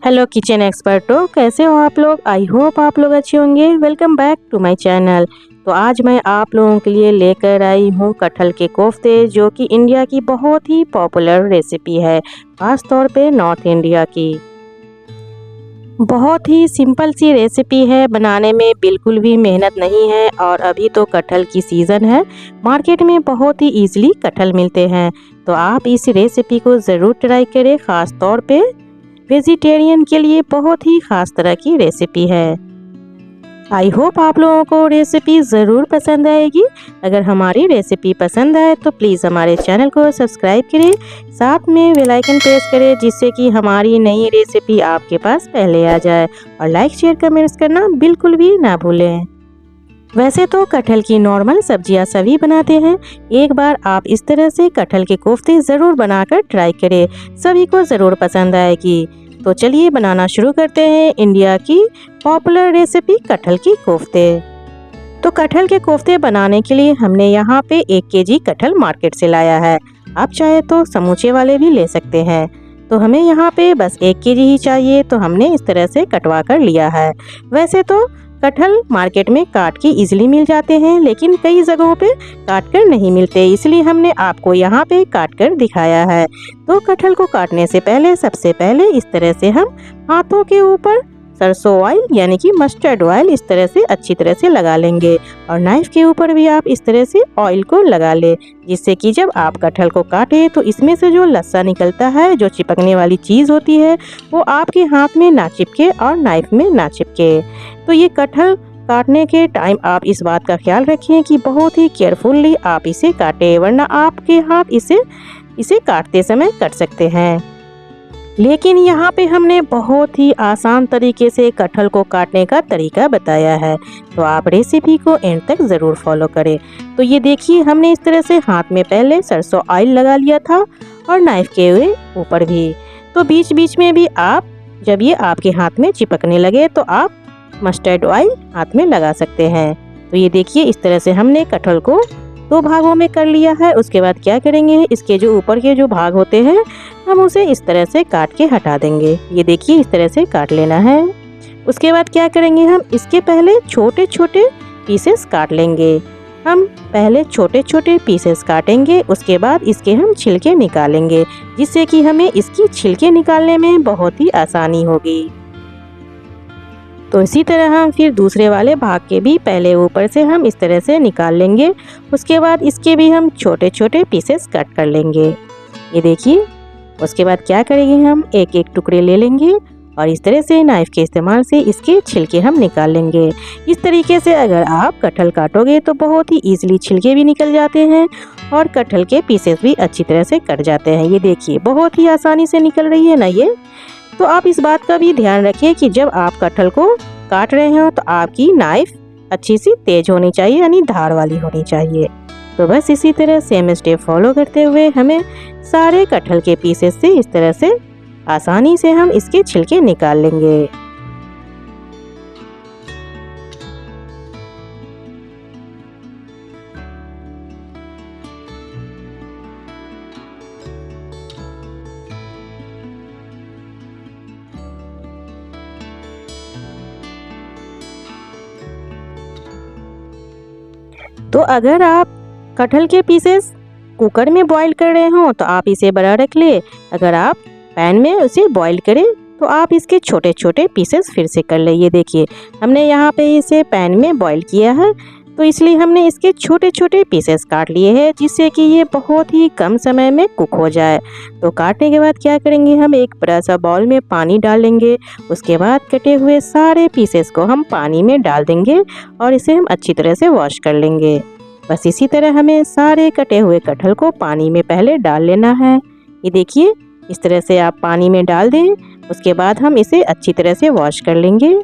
Hello kitchen एक्सपर्टो, कैसे हो आप लोग। आई होप आप लोग अच्छे होंगे। Welcome back to my channel. तो आज मैं आप लोगों के लिए लेकर आई हूँ कटहल के कोफ्ते, जो कि इंडिया की बहुत ही पॉपुलर रेसिपी है, खास तौर पे नॉर्थ इंडिया की। बहुत ही सिंपल सी रेसिपी है, बनाने में बिल्कुल भी मेहनत नहीं है। और अभी तो कटहल की सीज़न है, मार्केट में बहुत ही ईजिली कटहल मिलते हैं। तो आप इस रेसिपी को ज़रूर ट्राई करें, ख़ास तौर पे वेजिटेरियन के लिए बहुत ही खास तरह की रेसिपी है। आई होप आप लोगों को रेसिपी ज़रूर पसंद आएगी। अगर हमारी रेसिपी पसंद आए तो प्लीज़ हमारे चैनल को सब्सक्राइब करें, साथ में बेल आइकन प्रेस करें, जिससे कि हमारी नई रेसिपी आपके पास पहले आ जाए। और लाइक शेयर कमेंट्स करना बिल्कुल भी ना भूलें। वैसे तो कटहल की नॉर्मल सब्जियां सभी बनाते हैं, एक बार आप इस तरह से कटहल के कोफ्ते ज़रूर बनाकर ट्राई करें, सभी को ज़रूर पसंद आएगी। तो चलिए बनाना शुरू करते हैं इंडिया की पॉपुलर रेसिपी कटहल की कोफ्ते। तो कटहल के कोफ्ते बनाने के लिए हमने यहाँ पे 1 केजी कटहल मार्केट से लाया है। आप चाहे तो समूचे वाले भी ले सकते हैं। तो हमें यहाँ पे बस 1 केजी ही चाहिए, तो हमने इस तरह से कटवा कर लिया है। वैसे तो कटहल मार्केट में काट के इजीली मिल जाते हैं, लेकिन कई जगहों पे काट कर नहीं मिलते, इसलिए हमने आपको यहाँ पे काट कर दिखाया है। तो कटहल को काटने से पहले सबसे पहले इस तरह से हम हाथों के ऊपर सरसों ऑयल यानी कि मस्टर्ड ऑयल इस तरह से अच्छी तरह से लगा लेंगे। और नाइफ के ऊपर भी आप इस तरह से ऑयल को लगा ले, जिससे कि जब आप कटहल को काटें तो इसमें से जो लस्सा निकलता है, जो चिपकने वाली चीज़ होती है, वो आपके हाथ में ना चिपके और नाइफ में ना चिपके। तो ये कटहल काटने के टाइम आप इस बात का ख्याल रखें कि बहुत ही केयरफुली आप इसे काटें, वरना आपके हाथ इसे काटते समय कट सकते हैं। लेकिन यहाँ पे हमने बहुत ही आसान तरीके से कटहल को काटने का तरीका बताया है, तो आप रेसिपी को एंड तक ज़रूर फॉलो करें। तो ये देखिए, हमने इस तरह से हाथ में पहले सरसों ऑयल लगा लिया था और नाइफ के ऊपर भी। तो बीच बीच में भी आप जब ये आपके हाथ में चिपकने लगे तो आप मस्टर्ड ऑयल हाथ में लगा सकते हैं। तो ये देखिए, इस तरह से हमने कटहल को 2 भागों में कर लिया है। उसके बाद क्या करेंगे, इसके जो ऊपर के जो भाग होते हैं हम उसे इस तरह से काट के हटा देंगे। ये देखिए, इस तरह से काट लेना है। उसके बाद क्या करेंगे, हम इसके पहले छोटे छोटे पीसेस काट लेंगे। हम पहले छोटे छोटे पीसेस काटेंगे, उसके बाद इसके हम छिलके निकालेंगे, जिससे कि हमें इसकी छिलके निकालने में बहुत ही आसानी होगी। तो इसी तरह हम फिर दूसरे वाले भाग के भी पहले ऊपर से हम इस तरह से निकाल लेंगे। उसके बाद इसके भी हम छोटे छोटे पीसेस कट कर लेंगे। ये देखिए, उसके बाद क्या करेंगे, हम एक एक टुकड़े ले लेंगे और इस तरह से नाइफ के इस्तेमाल से इसके छिलके हम निकाल लेंगे। इस तरीके से अगर आप कटहल काटोगे तो बहुत ही ईजिली छिलके भी निकल जाते हैं और कटहल के पीसेस भी अच्छी तरह से कट जाते हैं। ये देखिए, बहुत ही आसानी से निकल रही है ना ये। तो आप इस बात का भी ध्यान रखिए कि जब आप कटहल को काट रहे हो तो आपकी नाइफ अच्छी सी तेज होनी चाहिए, यानी धार वाली होनी चाहिए। तो बस इसी तरह सेम स्टेप फॉलो करते हुए हमें सारे कटहल के पीसेस से इस तरह से आसानी से हम इसके छिलके निकाल लेंगे। तो अगर आप कटहल के पीसेस कुकर में बॉईल कर रहे हो तो आप इसे बड़ा रख ले। अगर आप पैन में उसे बॉईल करें तो आप इसके छोटे छोटे पीसेस फिर से कर ले। ये देखिए, हमने यहाँ पे इसे पैन में बॉईल किया है, तो इसलिए हमने इसके छोटे छोटे पीसेस काट लिए हैं, जिससे कि ये बहुत ही कम समय में कुक हो जाए। तो काटने के बाद क्या करेंगे, हम एक बड़ा सा बाउल में पानी डाल लेंगे। उसके बाद कटे हुए सारे पीसेस को हम पानी में डाल देंगे और इसे हम अच्छी तरह से वॉश कर लेंगे। बस इसी तरह हमें सारे कटे हुए कटहल को पानी में पहले डाल लेना है। ये देखिए, इस तरह से आप पानी में डाल दें। उसके बाद हम इसे अच्छी तरह से वॉश कर लेंगे।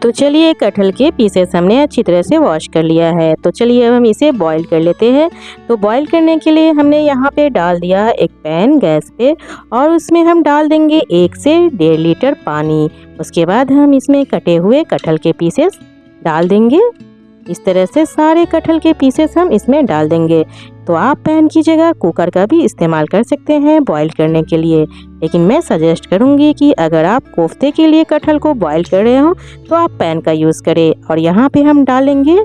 तो चलिए, कटहल के पीसेस हमने अच्छी तरह से वॉश कर लिया है। तो चलिए अब हम इसे बॉईल कर लेते हैं। तो बॉईल करने के लिए हमने यहाँ पे डाल दिया एक पैन गैस पे और उसमें हम डाल देंगे 1 से 1.5 लीटर पानी। उसके बाद हम इसमें कटे हुए कटहल के पीसेस डाल देंगे इस तरह से सारे कटहल के पीसेस हम इसमें डाल देंगे। तो आप पैन की जगह कुकर का भी इस्तेमाल कर सकते हैं बॉईल करने के लिए, लेकिन मैं सजेस्ट करूंगी कि अगर आप कोफ्ते के लिए कटहल को बॉईल कर रहे हो तो आप पैन का यूज़ करें। और यहाँ पे हम डालेंगे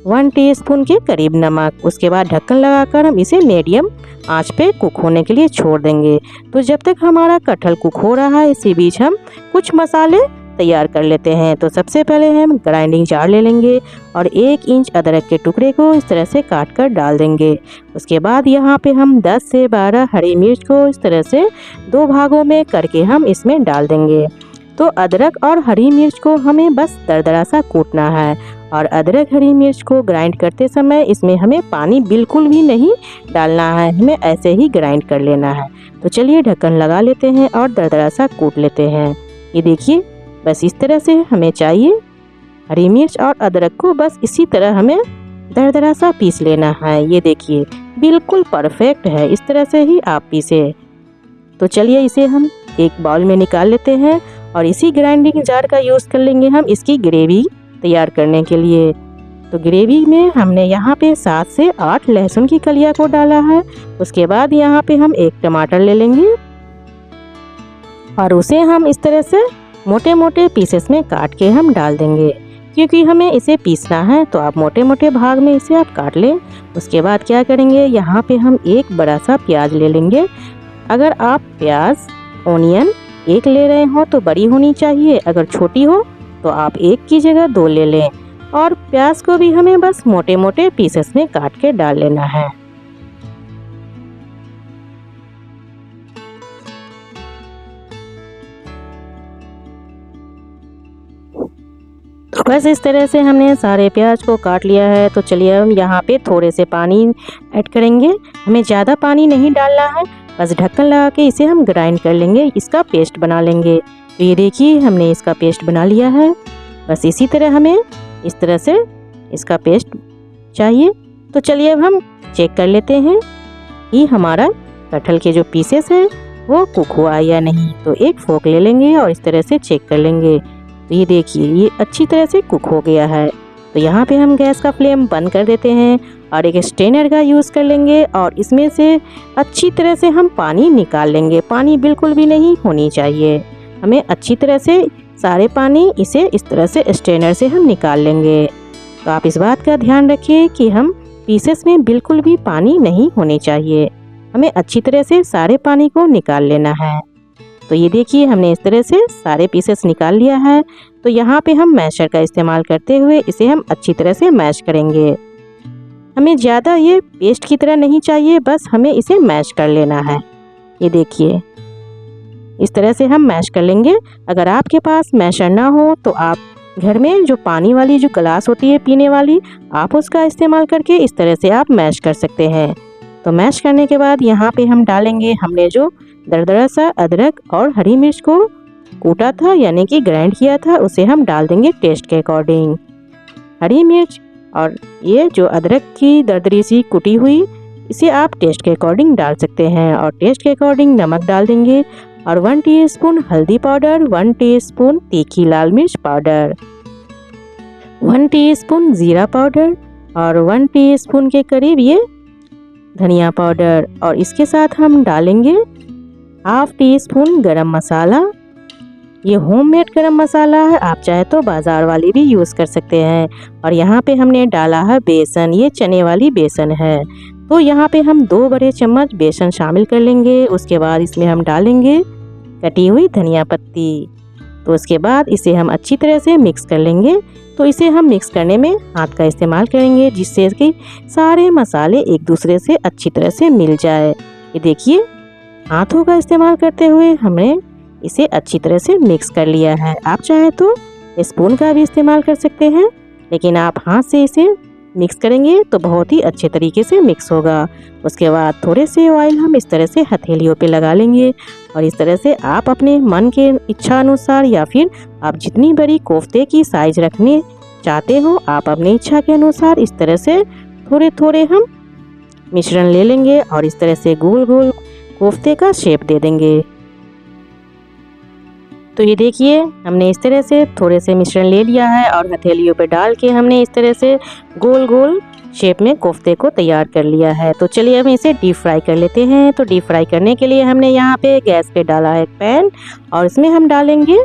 1 टीस्पून के करीब नमक। उसके बाद ढक्कन लगाकर हम इसे मीडियम आंच पे कुक होने के लिए छोड़ देंगे। तो जब तक हमारा कटहल कुक हो रहा है इसी बीच हम कुछ मसाले तैयार कर लेते हैं। तो सबसे पहले हम ग्राइंडिंग जार ले लेंगे और 1 इंच अदरक के टुकड़े को इस तरह से काट कर डाल देंगे। उसके बाद यहाँ पे हम 10 से 12 हरी मिर्च को इस तरह से 2 भागों में करके हम इसमें डाल देंगे। तो अदरक और हरी मिर्च को हमें बस दरदरा सा कूटना है और अदरक हरी मिर्च को ग्राइंड करते समय इसमें हमें पानी बिल्कुल भी नहीं डालना है, हमें ऐसे ही ग्राइंड कर लेना है। तो चलिए ढक्कन लगा लेते हैं और दरदरा सा कूट लेते हैं। ये देखिए बस इस तरह से हमें चाहिए। हरी मिर्च और अदरक को बस इसी तरह हमें दरदरा सा पीस लेना है। ये देखिए बिल्कुल परफेक्ट है, इस तरह से ही आप पीसे। तो चलिए इसे हम एक बाउल में निकाल लेते हैं और इसी ग्राइंडिंग जार का यूज़ कर लेंगे हम इसकी ग्रेवी तैयार करने के लिए। तो ग्रेवी में हमने यहाँ पे 7 से 8 लहसुन की कलियाँ को डाला है। उसके बाद यहाँ पे हम 1 टमाटर ले लेंगे और उसे हम इस तरह से मोटे मोटे पीसेस में काट के हम डाल देंगे। क्योंकि हमें इसे पीसना है तो आप मोटे मोटे भाग में इसे आप काट लें। उसके बाद क्या करेंगे, यहाँ पे हम एक बड़ा सा प्याज ले लेंगे। अगर आप प्याज ओनियन 1 ले रहे हो तो बड़ी होनी चाहिए, अगर छोटी हो तो आप 1 की जगह 2 ले लें। और प्याज को भी हमें बस मोटे मोटे पीसेस में काट के डाल लेना है। तो बस इस तरह से हमने सारे प्याज को काट लिया है। तो चलिए हम यहाँ पे थोड़े से पानी ऐड करेंगे, हमें ज़्यादा पानी नहीं डालना है, बस ढक्कन लगा के इसे हम ग्राइंड कर लेंगे, इसका पेस्ट बना लेंगे। तो ये देखिए हमने इसका पेस्ट बना लिया है। बस इसी तरह हमें इस तरह से इसका पेस्ट चाहिए। तो चलिए अब हम चेक कर लेते हैं कि हमारा कटहल के जो पीसेस हैं वो कुक हुआ या नहीं। तो एक फोक ले लेंगे और इस तरह से चेक कर लेंगे। तो ये देखिए ये अच्छी तरह से कुक हो गया है। तो यहाँ पे हम गैस का फ्लेम बंद कर देते हैं और एक स्ट्रेनर का यूज़ कर लेंगे और इसमें से अच्छी तरह से हम पानी निकाल लेंगे। पानी बिल्कुल भी नहीं होनी चाहिए, हमें अच्छी तरह से सारे पानी इसे इस तरह से स्ट्रेनर से हम निकाल लेंगे। तो आप इस बात का ध्यान रखिए कि हम पीसेस में बिल्कुल भी पानी नहीं होने चाहिए, हमें अच्छी तरह से सारे पानी को निकाल लेना है। तो ये देखिए हमने इस तरह से सारे पीसेस निकाल लिया है। तो यहाँ पे हम मैशर का इस्तेमाल करते हुए इसे हम अच्छी तरह से मैश करेंगे। हमें ज़्यादा ये पेस्ट की तरह नहीं चाहिए, बस हमें इसे मैश कर लेना है। ये देखिए इस तरह से हम मैश कर लेंगे। अगर आपके पास मैशर ना हो तो आप घर में जो पानी वाली जो गिलास होती है पीने वाली, आप उसका इस्तेमाल करके इस तरह से आप मैश कर सकते हैं। तो मैश करने के बाद यहाँ पे हम डालेंगे हमने जो दरदरा सा अदरक और हरी मिर्च को कूटा था यानी कि ग्राइंड किया था, उसे हम डाल देंगे टेस्ट के अकॉर्डिंग। हरी मिर्च और ये जो अदरक की दरदरी सी कुटी हुई इसे आप टेस्ट के अकॉर्डिंग डाल सकते हैं और टेस्ट के अकॉर्डिंग नमक डाल देंगे और 1 टीस्पून हल्दी पाउडर, 1 टीस्पून तीखी लाल मिर्च पाउडर, 1 टीस्पून जीरा पाउडर और 1 टीस्पून के करीब ये धनिया पाउडर। और इसके साथ हम डालेंगे 1/2 टीस्पून गरम मसाला। ये होममेड गरम मसाला है, आप चाहे तो बाज़ार वाली भी यूज़ कर सकते हैं। और यहाँ पे हमने डाला है बेसन, ये चने वाली बेसन है। तो यहाँ पे हम 2 बड़े चम्मच बेसन शामिल कर लेंगे। उसके बाद इसमें हम डालेंगे कटी हुई धनिया पत्ती। तो उसके बाद इसे हम अच्छी तरह से मिक्स कर लेंगे। तो इसे हम मिक्स करने में हाथ का इस्तेमाल करेंगे जिससे कि सारे मसाले एक दूसरे से अच्छी तरह से मिल जाए। ये देखिए हाथों का इस्तेमाल करते हुए हमने इसे अच्छी तरह से मिक्स कर लिया है। आप चाहे तो स्पून का भी इस्तेमाल कर सकते हैं, लेकिन आप हाथ से इसे मिक्स करेंगे तो बहुत ही अच्छे तरीके से मिक्स होगा। उसके बाद थोड़े से ऑयल हम इस तरह से हथेलियों पे लगा लेंगे और इस तरह से आप अपने मन के इच्छा अनुसार या फिर आप जितनी बड़ी कोफ्ते की साइज रखने चाहते हो आप अपनी इच्छा के अनुसार इस तरह से थोड़े थोड़े हम मिश्रण ले लेंगे और इस तरह से गोल गोल कोफ्ते का शेप दे देंगे। तो ये देखिए हमने इस तरह से थोड़े से मिश्रण ले लिया है और हथेलियों पे डाल के हमने इस तरह से गोल गोल शेप में कोफ्ते को तैयार कर लिया है। तो चलिए हम इसे डीप फ्राई कर लेते हैं। तो डीप फ्राई करने के लिए हमने यहाँ पे गैस पे डाला है एक पैन और इसमें हम डालेंगे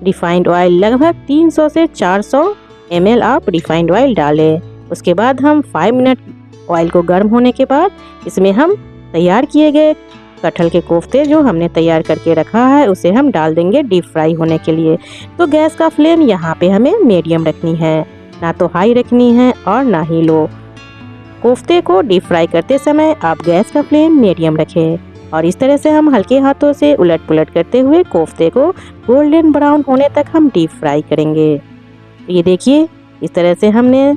रिफाइंड ऑयल। लगभग 300 से 400 ml आप रिफाइंड ऑयल डालें। उसके बाद हम 5 मिनट ऑयल को गर्म होने के बाद इसमें हम तैयार किए गए कटहल के कोफ्ते जो हमने तैयार करके रखा है उसे हम डाल देंगे डीप फ्राई होने के लिए। तो गैस का फ्लेम यहाँ पे हमें मीडियम रखनी है, ना तो हाई रखनी है और ना ही लो। कोफ्ते को डीप फ्राई करते समय आप गैस का फ्लेम मीडियम रखें और इस तरह से हम हल्के हाथों से उलट पुलट करते हुए कोफ्ते को गोल्डन ब्राउन होने तक हम डीप फ्राई करेंगे। ये देखिए इस तरह से हमने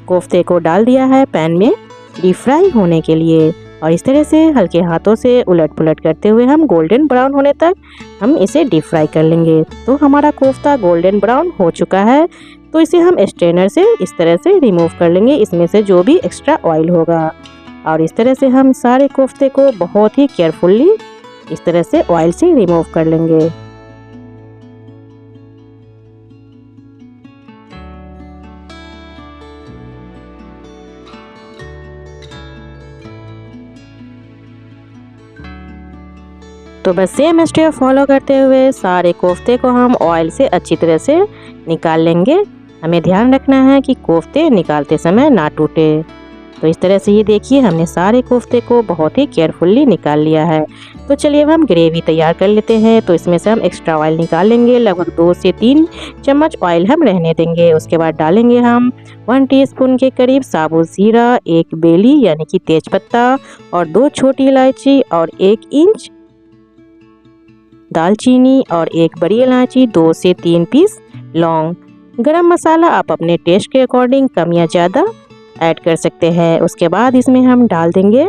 कोफ्ते को डाल दिया है पैन में डीप फ्राई होने के लिए और इस तरह से हल्के हाथों से उलट पुलट करते हुए हम गोल्डन ब्राउन होने तक हम इसे डीप फ्राई कर लेंगे। तो हमारा कोफ्ता गोल्डन ब्राउन हो चुका है, तो इसे हम स्ट्रेनर से इस तरह से रिमूव कर लेंगे, इसमें से जो भी एक्स्ट्रा ऑयल होगा। और इस तरह से हम सारे कोफ्ते को बहुत ही केयरफुली इस तरह से ऑयल से रिमूव कर लेंगे। तो बस सेम स्टेप फॉलो करते हुए सारे कोफ्ते को हम ऑयल से अच्छी तरह से निकाल लेंगे। हमें ध्यान रखना है कि कोफ्ते निकालते समय ना टूटे। तो इस तरह से ये देखिए हमने सारे कोफ्ते को बहुत ही केयरफुली निकाल लिया है। तो चलिए अब हम ग्रेवी तैयार कर लेते हैं। तो इसमें से हम एक्स्ट्रा ऑयल निकाल लेंगे, लगभग 2 से 3 चम्मच ऑयल हम रहने देंगे। उसके बाद डालेंगे हम 1 टीस्पून के करीब साबुत जीरा, 1 बेली यानी कि तेजपत्ता और 2 छोटी इलायची और 1 इंच दालचीनी और 1 बड़ी इलायची, 2 से 3 पीस लौंग। गरम मसाला आप अपने टेस्ट के अकॉर्डिंग कम या ज़्यादा ऐड कर सकते हैं। उसके बाद इसमें हम डाल देंगे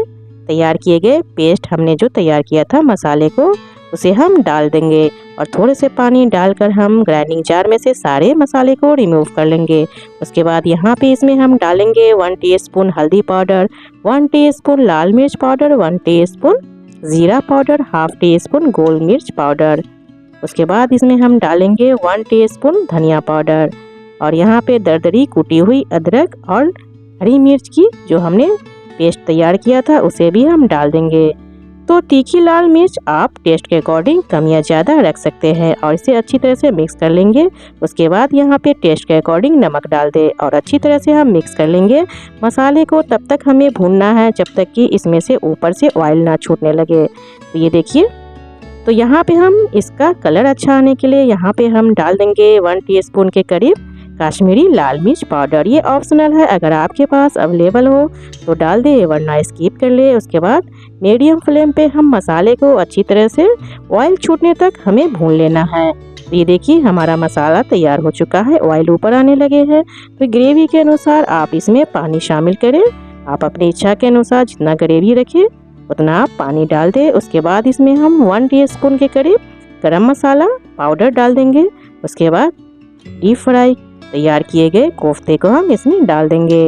तैयार किए गए पेस्ट, हमने जो तैयार किया था मसाले को उसे हम डाल देंगे और थोड़े से पानी डालकर हम ग्राइंडिंग जार में से सारे मसाले को रिमूव कर लेंगे। उसके बाद यहाँ पे इसमें हम डालेंगे 1 टीस्पून हल्दी पाउडर, 1 टीस्पून लाल मिर्च पाउडर, 1 टीस्पून जीरा पाउडर, हाफ टी स्पून गोल मिर्च पाउडर। उसके बाद इसमें हम डालेंगे 1 टीस्पून धनिया पाउडर और यहाँ पे दरदरी कुटी हुई अदरक और हरी मिर्च की जो हमने पेस्ट तैयार किया था उसे भी हम डाल देंगे। तो तीखी लाल मिर्च आप टेस्ट के अकॉर्डिंग कम या ज़्यादा रख सकते हैं और इसे अच्छी तरह से मिक्स कर लेंगे। उसके बाद यहाँ पे टेस्ट के अकॉर्डिंग नमक डाल दे और अच्छी तरह से हम मिक्स कर लेंगे मसाले को। तब तक हमें भूनना है जब तक कि इसमें से ऊपर से ऑयल ना छूटने लगे। तो ये देखिए, तो यहाँ पे हम इसका कलर अच्छा आने के लिए यहाँ पे हम डाल देंगे 1 टीस्पून के करीब काश्मीरी लाल मिर्च पाउडर। ये ऑप्शनल है, अगर आपके पास अवेलेबल हो तो डाल दे वरना स्किप कर ले। उसके बाद मीडियम फ्लेम पे हम मसाले को अच्छी तरह से ऑयल छूटने तक हमें भून लेना है। तो ये देखिए हमारा मसाला तैयार हो चुका है, ऑयल ऊपर आने लगे हैं। तो ग्रेवी के अनुसार आप इसमें पानी शामिल करें, आप अपनी इच्छा के अनुसार जितना ग्रेवी रखें उतना आप पानी डाल दें। उसके बाद इसमें हम 1 टीस्पून के करीब गरम मसाला पाउडर डाल देंगे। उसके बाद डीप फ्राई तैयार किए गए कोफ्ते को हम इसमें डाल देंगे।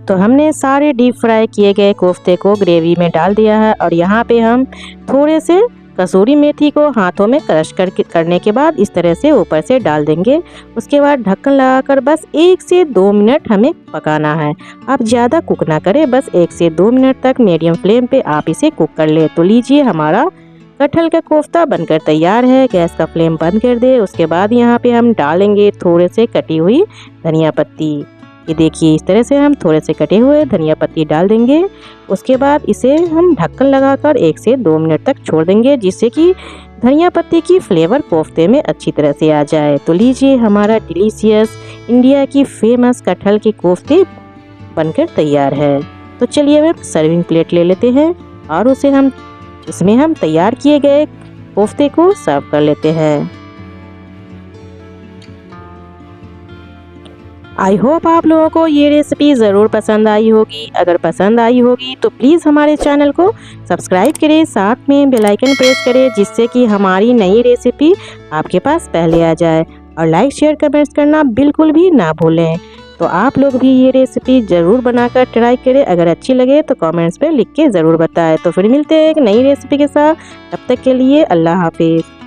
तो हमने सारे डीप फ्राई किए गए कोफ्ते को ग्रेवी में डाल दिया है और यहाँ पे हम थोड़े से कसूरी मेथी को हाथों में क्रश करने के बाद इस तरह से ऊपर से डाल देंगे। उसके बाद ढक्कन लगाकर बस 1 से 2 मिनट हमें पकाना है। आप ज़्यादा कुक ना करें, बस 1 से 2 मिनट तक मीडियम फ्लेम पे आप इसे कुक कर ले। तो लीजिए हमारा कटहल का कोफ्ता बनकर तैयार है। गैस का फ्लेम बंद कर दे। उसके बाद यहाँ पे हम डालेंगे थोड़े से कटी हुई धनिया पत्ती। ये देखिए इस तरह से हम थोड़े से कटे हुए धनिया पत्ती डाल देंगे। उसके बाद इसे हम ढक्कन लगाकर 1 से 2 मिनट तक छोड़ देंगे जिससे कि धनिया पत्ती की फ्लेवर कोफ्ते में अच्छी तरह से आ जाए। तो लीजिए हमारा डिलीशियस इंडिया की फेमस कटहल के कोफ्ते बनकर तैयार है। तो चलिए अब सर्विंग प्लेट ले लेते हैं और इसमें हम तैयार किए गए कोफ्ते को सर्व कर लेते हैं। आई होप आप लोगों को ये रेसिपी ज़रूर पसंद आई होगी। अगर पसंद आई होगी तो प्लीज़ हमारे चैनल को सब्सक्राइब करें, साथ में बेल आइकन प्रेस करें जिससे कि हमारी नई रेसिपी आपके पास पहले आ जाए और लाइक शेयर कमेंट्स करना बिल्कुल भी ना भूलें। तो आप लोग भी ये रेसिपी ज़रूर बनाकर ट्राई करें। अगर अच्छी लगे तो कमेंट्स में लिख के ज़रूर बताएं। तो फिर मिलते हैं एक नई रेसिपी के साथ, तब तक के लिए अल्लाह हाफिज़।